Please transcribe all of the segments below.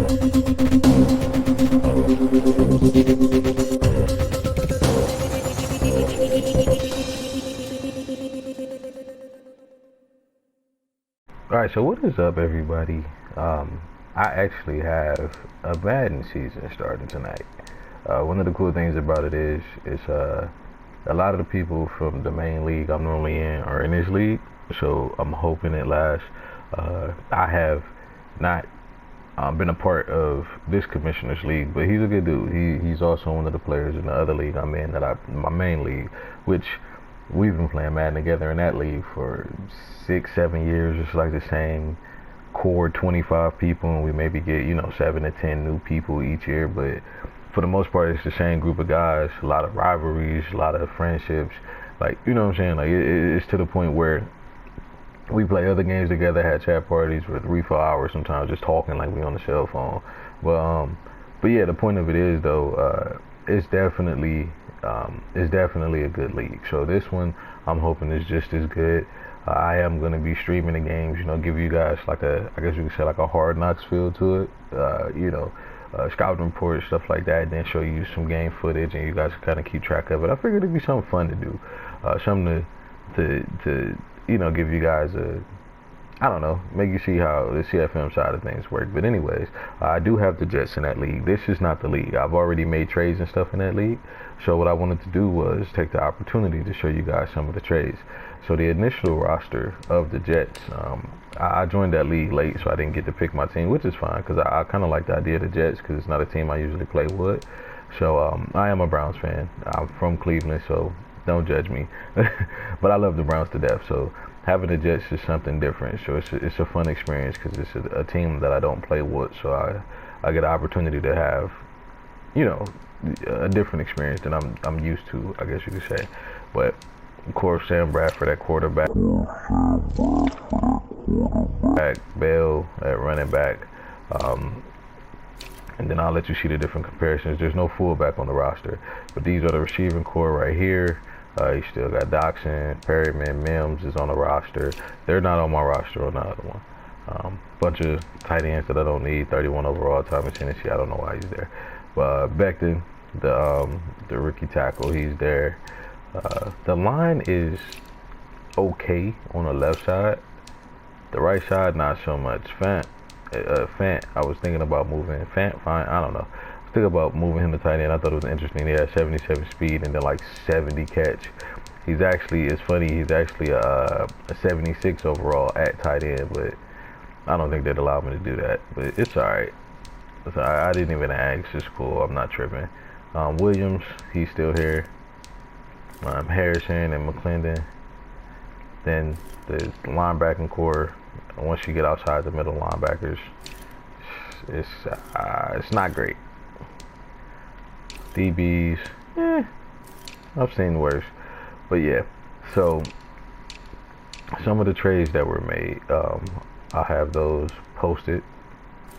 Alright, so what is up, everybody? I actually have a Madden season starting tonight. One of the cool things about it is a lot of the people from the main league I'm normally in are in this league, so I'm hoping it lasts. I have not been a part of this commissioner's league, but he's a good dude. He's also one of the players in the other league I'm in, my main league, which we've been playing Madden together in that league for 6-7 years. It's like the same core 25 people, and we maybe get 7 to 10 new people each year, but for the most part it's the same group of guys. A lot of rivalries, a lot of friendships, like, you know what I'm saying, like it's to the point where we play other games together, had chat parties for 3-4 hours sometimes, just talking like we on the cell phone. But yeah, the point of it is though, it's definitely a good league. So this one, I'm hoping is just as good. I am going to be streaming the games, give you guys like I guess you could say like a Hard Knocks feel to it, scouting reports, stuff like that, and then show you some game footage, and you guys kind of keep track of it. I figured it'd be something fun to do, something to give you guys I don't know, make you see how the CFM side of things work. But anyways, I do have the Jets in that league. This is not the league. I've already made trades and stuff in that league. So what I wanted to do was take the opportunity to show you guys some of the trades. So the initial roster of the Jets, I joined that league late, so I didn't get to pick my team, which is fine, because I kind of like the idea of the Jets, because it's not a team I usually play with. So I am a Browns fan. I'm from Cleveland, so don't judge me. But I love the Browns to death, so having the Jets is something different. So it's a fun experience, because it's a team that I don't play with, so I get an opportunity to have a different experience than I'm used to, I guess you could say. But of course, Sam Bradford at quarterback, Bell at running back, and then I'll let you see the different comparisons. There's no fullback on the roster, but these are the receiving core right here. You still got Doxson, Perryman, Mims is on the roster. They're not on my roster on the other one. Bunch of tight ends that I don't need. 31 overall, Thomas Hennessy. I don't know why he's there. Becton, the rookie tackle, he's there. The line is okay on the left side. The right side, not so much. Fant, I was thinking about moving. Fant, fine, I don't know. I was thinking about moving him to tight end. I thought it was interesting. He had 77 speed and then like 70 catch. It's funny, he's actually a 76 overall at tight end, but I don't think they'd allow me to do that. But it's alright. I didn't even ask. It's cool. I'm not tripping. Williams, he's still here. Harrison and McClendon. Then the linebacking core, once you get outside the middle linebackers, it's not great. DBs, I've seen worse. But yeah, so some of the trades that were made, I have those posted.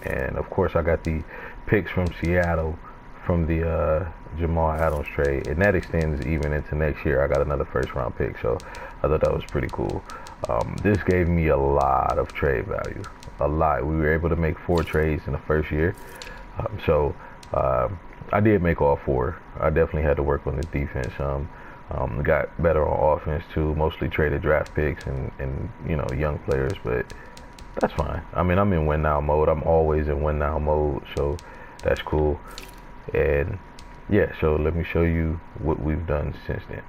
And of course I got the picks from Seattle from the Jamal Adams trade, and that extends even into next year. I got another first round pick, so I thought that was pretty cool. This gave me a lot of trade value, a lot. We were able to make 4 trades in the first year, so I did make all 4. I definitely had to work on this defense. Got better on offense too, mostly traded draft picks and young players, but that's fine. I mean, I'm in win now mode. I'm always in win now mode, so that's cool. And yeah, so let me show you what we've done since then.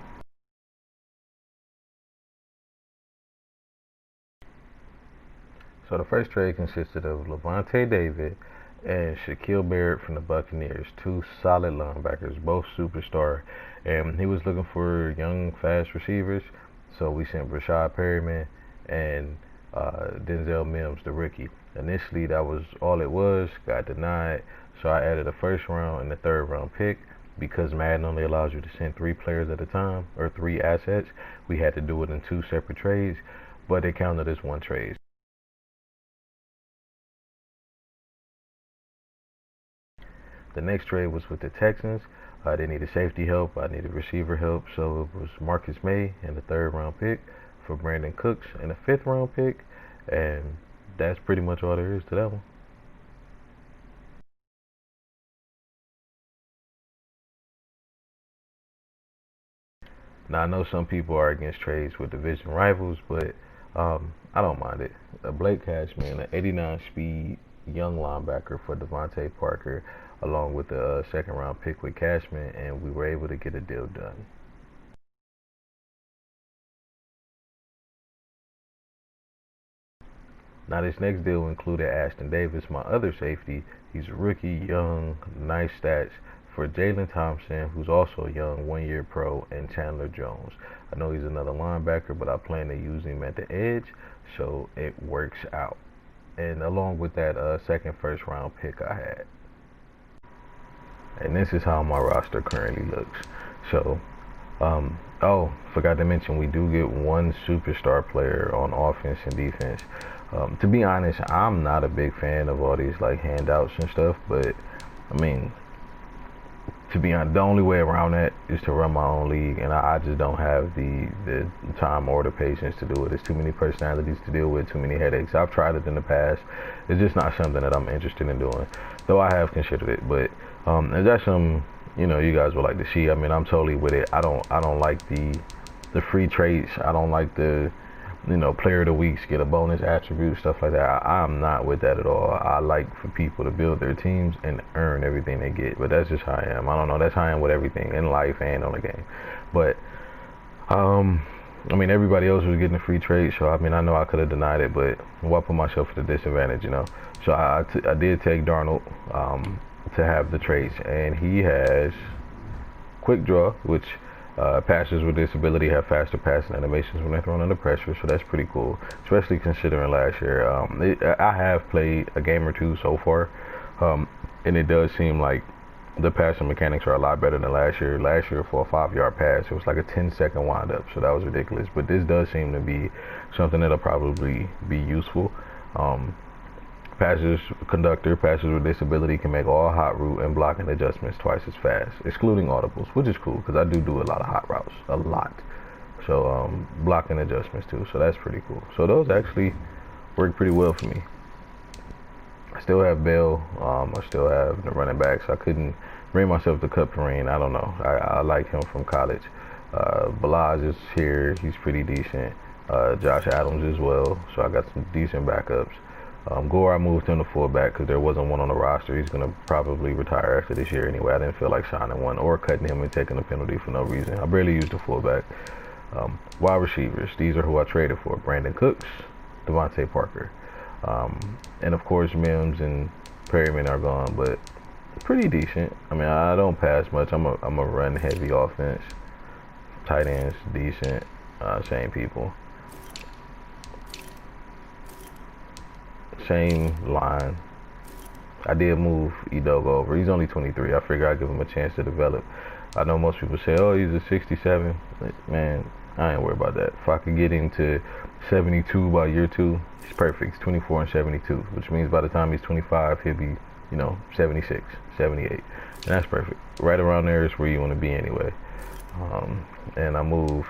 So the first trade consisted of Levante David and Shaquille Barrett from the Buccaneers, 2 solid linebackers, both superstar. And he was looking for young, fast receivers, so we sent Rashad Perryman and Denzel Mims, the rookie. Initially, that was all it was. Got denied, so I added a first round and a third round pick. Because Madden only allows you to send 3 players at a time, or 3 assets, we had to do it in 2 separate trades, but it counted as 1 trade. The next trade was with the Texans. They needed safety help. I needed receiver help, so it was Marcus May and the 3rd round pick for Brandon Cooks and a 5th round pick, and that's pretty much all there is to that one. Now I know some people are against trades with division rivals, but I don't mind it. Blake Cashman, an 89 speed young linebacker for Devontae Parker, along with the second round pick with Cashman, and we were able to get a deal done. Now this next deal included Ashton Davis, my other safety. He's a rookie, young, nice stats for Jalen Thompson, who's also young, 1 year pro, and Chandler Jones. I know he's another linebacker, but I plan to use him at the edge, so it works out. And along with that second first round pick I had. And this is how my roster currently looks. So, oh, forgot to mention, we do get one superstar player on offense and defense. To be honest, I'm not a big fan of all these like handouts and stuff, but I mean, to be honest, the only way around that is to run my own league, and I just don't have the time or the patience to do it. There's too many personalities to deal with, too many headaches. I've tried it in the past. It's just not something that I'm interested in doing, though I have considered it. But is that some you guys would like to see? I mean, I'm totally with it. I don't like the free traits. I don't like the player of the weeks get a bonus attribute, stuff like that. I'm not with that at all. I like for people to build their teams and earn everything they get, but that's just how I am. I don't know, that's how I am with everything in life and on the game. But I mean, everybody else was getting a free trade, so I mean, I know I could have denied it, but why put myself at a disadvantage, So I did take Darnold to have the traits, and he has quick draw, which passers with disability have faster passing animations when they're thrown under pressure, so that's pretty cool, especially considering last year. I have played a game or two so far, and it does seem like the passing mechanics are a lot better than last year. Last year, for a 5-yard pass, it was like a 10-second windup, so that was ridiculous. But this does seem to be something that'll probably be useful. Passers with disability can make all hot route and blocking adjustments twice as fast, excluding audibles, which is cool because I do a lot of hot routes, a lot. So blocking adjustments too, so that's pretty cool. So those actually work pretty well for me. I still have Bell. I still have the running backs. I couldn't bring myself to cut Perrine. I don't know. I like him from college. Balaj is here. He's pretty decent. Josh Adams as well. So I got some decent backups. Gore, I moved him to fullback because there wasn't one on the roster. He's going to probably retire after this year anyway. I didn't feel like signing one or cutting him and taking a penalty for no reason. I barely used the fullback. Wide receivers, these are who I traded for. Brandon Cooks, Devontae Parker. And of course, Mims and Perryman are gone, but pretty decent. I mean, I don't pass much. I'm a run heavy offense. Tight ends, decent. Same people. Same line. I did move Edoga over. He's only 23. I figure I'd give him a chance to develop. I know most people say, oh, he's a 67. Man, I ain't worried about that. If I could get him to 72 by year 2, he's perfect. He's 24 and 72, which means by the time he's 25, he'll be, 76, 78. And that's perfect. Right around there is where you want to be anyway. And I moved,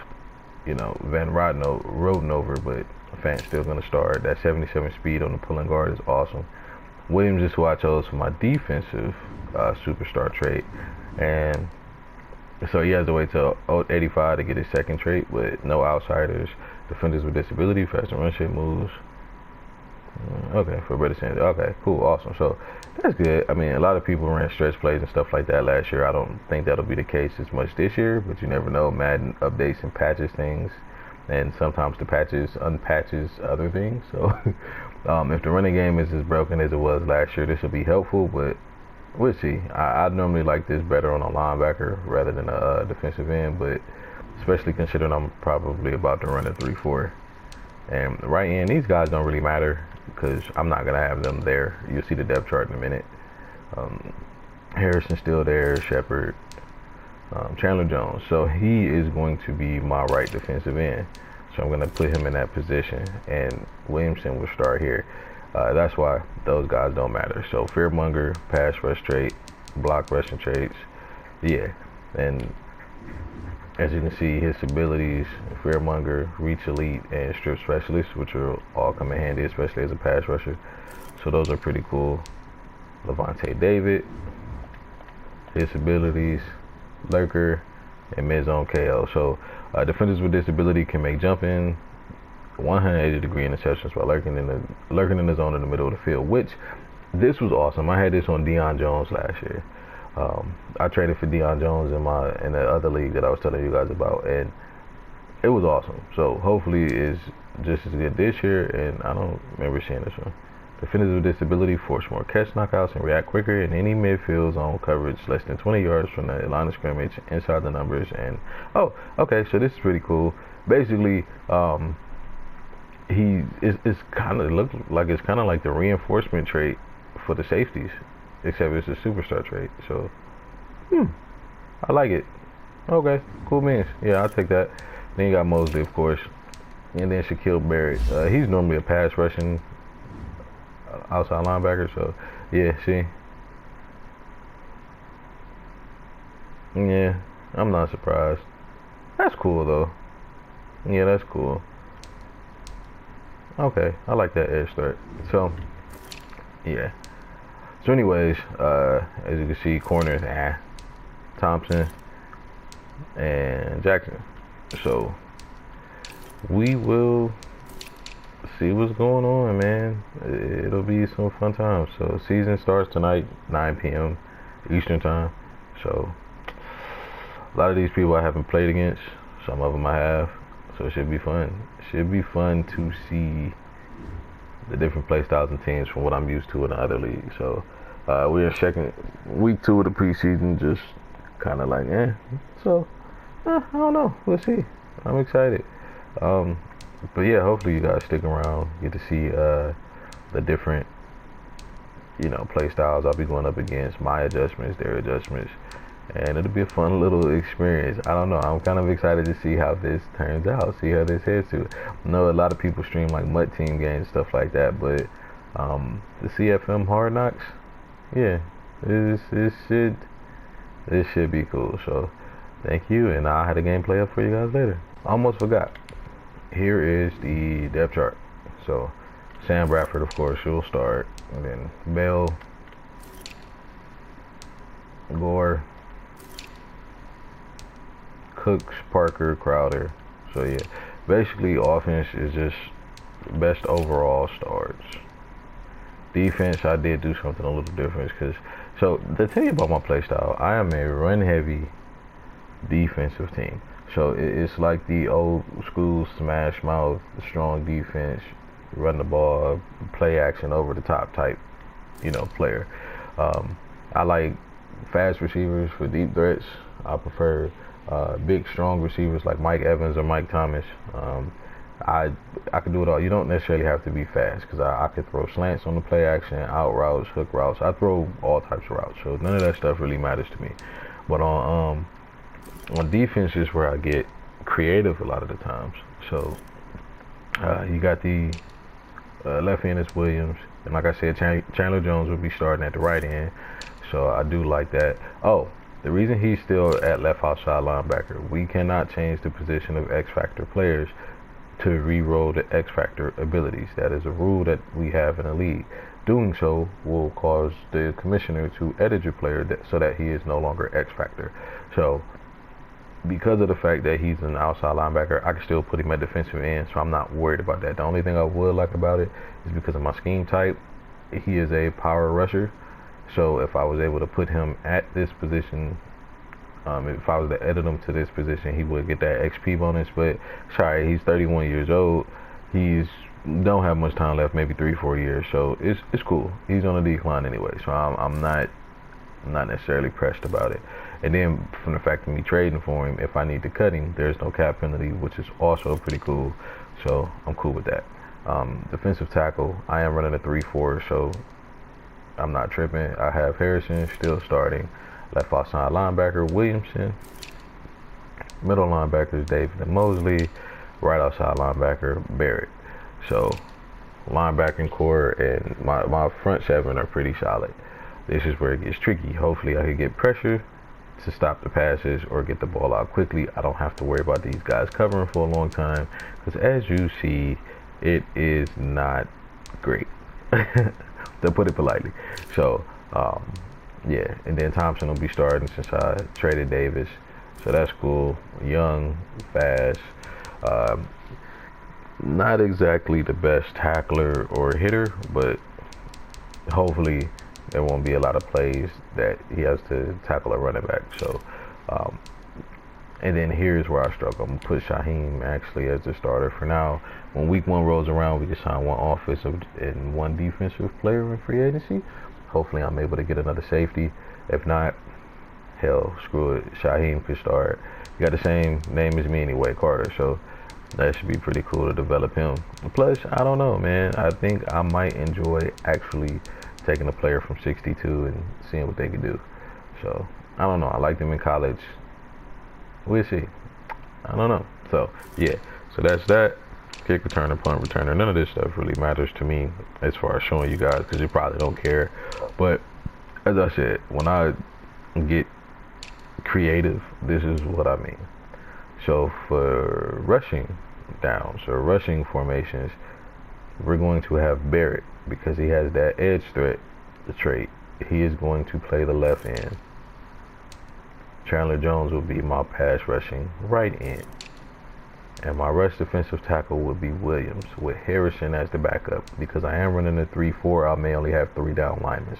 Van Roden over, but Fant's still going to start. That 77 speed on the pulling guard is awesome. Williams is who I chose for my defensive superstar trait. And so he has to wait till 85 to get his second trait, but no outsiders. Defenders with disability, faster run shape moves. Okay, for better sense. Okay, cool, awesome. So that's good. I mean, a lot of people ran stretch plays and stuff like that last year. I don't think that'll be the case as much this year, but you never know. Madden updates and patches things, and sometimes the patches unpatches other things. So if the running game is as broken as it was last year, this will be helpful, but we'll see. I normally like this better on a linebacker rather than a defensive end, but especially considering I'm probably about to run a 3-4. And right end, these guys don't really matter because I'm not going to have them there. You'll see the depth chart in a minute. Harrison's still there, Shepard, Chandler Jones. So he is going to be my right defensive end. So I'm going to put him in that position, and Williamson will start here. That's why those guys don't matter. So fearmonger, pass rush trait, block rushing traits. Yeah. And as you can see, his abilities, fearmonger, reach elite, and strip specialist, which will all come in handy, especially as a pass rusher. So those are pretty cool. Levante David, his abilities, lurker, and mid-zone KO. So defenders with disability can make jumping 180-degree interceptions while lurking in the zone in the middle of the field, which this was awesome. I had this on Deion Jones last year. I traded for Deion Jones in the other league that I was telling you guys about, and it was awesome. So hopefully it's just as good this year, and I don't remember seeing this one. Defenders with disability force more catch knockouts and react quicker in any midfield zone coverage less than 20 yards from the line of scrimmage inside the numbers. And oh, okay, so this is pretty cool. Basically, it's kind of looks like it's kind of like the reinforcement trait for the safeties, except it's a superstar trait. So, I like it. Okay, cool beans. Yeah, I'll take that. Then you got Mosley, of course, and then Shaquille Barrett. He's normally a pass rushing outside linebacker. So, yeah, see, yeah, I'm not surprised. That's cool though. Yeah, that's cool. Okay, I like that edge threat. So, yeah. So anyways, as you can see, corners, Thompson and Jackson. So we will see what's going on, man. It'll be some fun times. So season starts tonight, 9 p.m. Eastern time. So a lot of these people I haven't played against. Some of them I have. So it should be fun. It should be fun to see the different play styles and teams from what I'm used to in the other leagues. So we're in week 2 of the preseason, just kind of like, So I don't know. We'll see. I'm excited. But yeah, hopefully you guys stick around, get to see the different, play styles I'll be going up against, my adjustments, their adjustments, and it'll be a fun little experience. I don't know. I'm kind of excited to see how this turns out, see how this heads to. I know a lot of people stream like MUT team games, stuff like that, but the CFM Hard Knocks, yeah, it should be cool. So thank you, and I'll have the gameplay up for you guys later. Almost forgot. Here is the depth chart. So Sam Bradford, of course, she'll start, and then Bell, Gore, Cooks, Parker, Crowder. So yeah, basically offense is just best overall starts. Defense, I did do something a little different, so to tell you about my play style, I am a run heavy defensive team. So it's like the old school smash mouth, strong defense, run the ball, play action over the top type, player. I like fast receivers for deep threats. I prefer big, strong receivers like Mike Evans or Mike Thomas. I can do it all. You don't necessarily have to be fast, because I could throw slants on the play action, out routes, hook routes. I throw all types of routes, so none of that stuff really matters to me. But on defense is where I get creative a lot of the times. So you got the left end is Williams, and like I said, Chandler Jones will be starting at the right end. So I do like that. Oh, the reason he's still at left outside linebacker, we cannot change the position of X Factor players to re-roll the X Factor abilities. That is a rule that we have in the league. Doing so will cause the commissioner to edit your player so that he is no longer X Factor. So because of the fact that he's an outside linebacker, I can still put him at defensive end, so I'm not worried about that. The only thing I would like about it is because of my scheme type, he is a power rusher. So if I was able to put him at this position, if I was to edit him to this position, he would get that XP bonus. But sorry, he's 31 years old. He's don't have much time left, maybe 3-4 years. So it's cool. He's on a decline anyway, so I'm not necessarily pressed about it. And then from the fact of me trading for him, if I need to cut him, there's no cap penalty, which is also pretty cool. So I'm cool with that. Defensive tackle, I am running a 3-4, so I'm not tripping. I have Harrison still starting. Left outside linebacker, Williamson. Middle linebackers, David and Mosley. Right outside linebacker, Barrett. So linebacking core and my front seven are pretty solid. This is where it gets tricky. Hopefully I can get pressure to stop the passes or get the ball out quickly. I don't have to worry about these guys covering for a long time, because as you see, it is not great, to put it politely. So yeah, and then Thompson will be starting since I traded Davis. So that's cool. Young, fast. Um, Not exactly the best tackler or hitter, but hopefully there won't be a lot of plays that he has to tackle a running back. So, um, and then here's where I struggle. I'm gonna put Shaheem actually as the starter for now. When week 1 rolls around, we can sign one offensive and one defensive player in free agency. Hopefully, I'm able to get another safety. If not, hell, screw it. Shaheem could start. He got the same name as me anyway, Carter. So that should be pretty cool to develop him. Plus, I don't know, man. I think I might enjoy actually taking a player from 62 and seeing what they can do. So I don't know. I liked them in college. We'll see. I don't know. So yeah. So that's that. Kick returner, punt returner. None of this stuff really matters to me as far as showing you guys because you probably don't care. But as I said, when I get creative, this is what I mean. So for rushing downs or rushing formations, we're going to have Barrett because he has that edge threat trait. He is going to play the left end. Chandler Jones will be my pass rushing right end. And my rush defensive tackle would be Williams with Harrison as the backup because I am running a 3-4. I may only have 3 down linemen.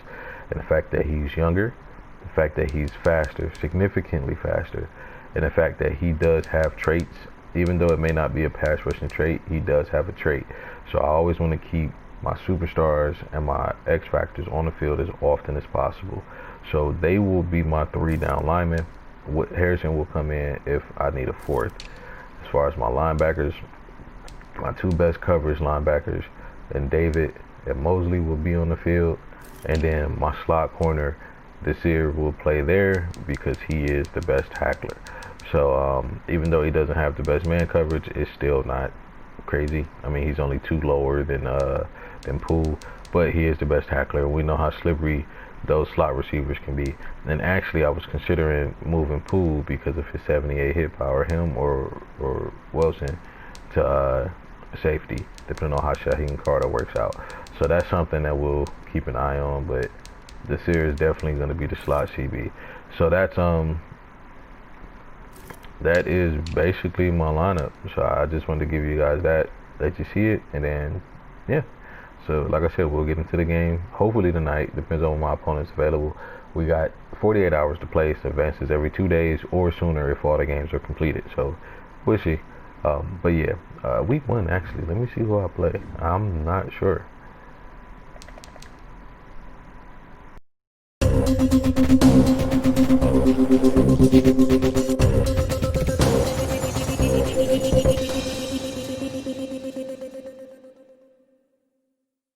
And the fact that he's younger, the fact that he's faster, significantly faster, and the fact that he does have traits, even though it may not be a pass rushing trait, he does have a trait. So I always want to keep my superstars and my X factors on the field as often as possible. So they will be my 3 down linemen. Harrison will come in if I need a 4th. As far as my linebackers, my 2 best coverage linebackers, and David and Mosley will be on the field. And then my slot corner, Desir, will play there because he is the best tackler. So even though he doesn't have the best man coverage, it's still not crazy. I mean, he's only 2 lower than Poole, but he is the best tackler. We know how slippery those slot receivers can be. And actually, I was considering moving Poole because of his 78 hit power, him or Wilson, to safety, depending on how Shaheem Carter works out. So that's something that we'll keep an eye on. But this year is definitely going to be the slot CB. So that is basically my lineup. So I just wanted to give you guys that, let you see it, and then yeah. So like I said, we'll get into the game hopefully tonight. Depends on when my opponent's available. We got 48 hours to play. So advances every 2 days or sooner if all the games are completed. So we'll see. But yeah, week 1 actually. Let me see who I play. I'm not sure.